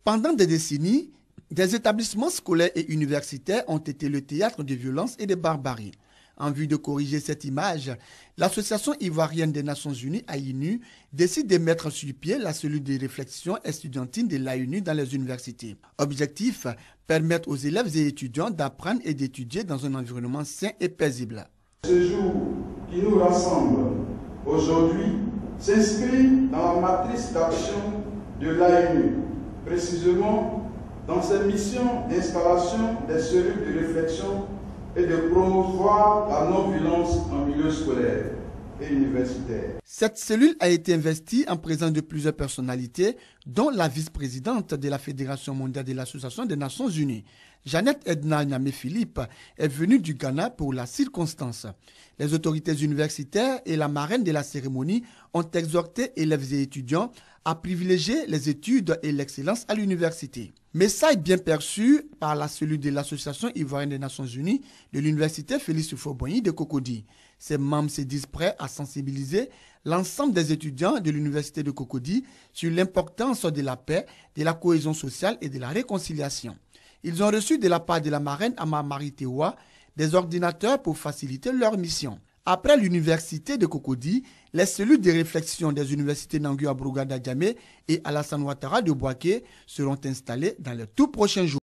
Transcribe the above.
Pendant des décennies, des établissements scolaires et universitaires ont été le théâtre de violences et de barbarie. En vue de corriger cette image, l'Association ivoirienne des Nations Unies, AINU, décide de mettre sur pied la cellule de réflexion estudiantine de l'AINU dans les universités. Objectif, permettre aux élèves et étudiants d'apprendre et d'étudier dans un environnement sain et paisible. Ce jour qui nous rassemble aujourd'hui s'inscrit dans la matrice d'action de l'AINU, précisément dans ses missions d'installation des cellules de réflexion et de promouvoir la non-violence en milieu scolaire et universitaire. Cette cellule a été investie en présence de plusieurs personnalités, dont la vice-présidente de la Fédération mondiale de l'Association des Nations Unies. Jeannette Edna Nyame-Philippe est venue du Ghana pour la circonstance. Les autorités universitaires et la marraine de la cérémonie ont exhorté élèves et étudiants à privilégier les études et l'excellence à l'université. Message bien perçu par la cellule de l'Association ivoirienne des Nations Unies de l'Université Félix Houphouët-Boigny de Cocody. Ses membres se disent prêts à sensibiliser l'ensemble des étudiants de l'Université de Cocody sur l'importance de la paix, de la cohésion sociale et de la réconciliation. Ils ont reçu de la part de la marraine Ama Maritewa des ordinateurs pour faciliter leur mission. Après l'université de Cocody, les cellules de réflexion des universités Nangu Abrouga d'Adjamé et Alassane Ouattara de Bouaké seront installées dans les tout prochains jours.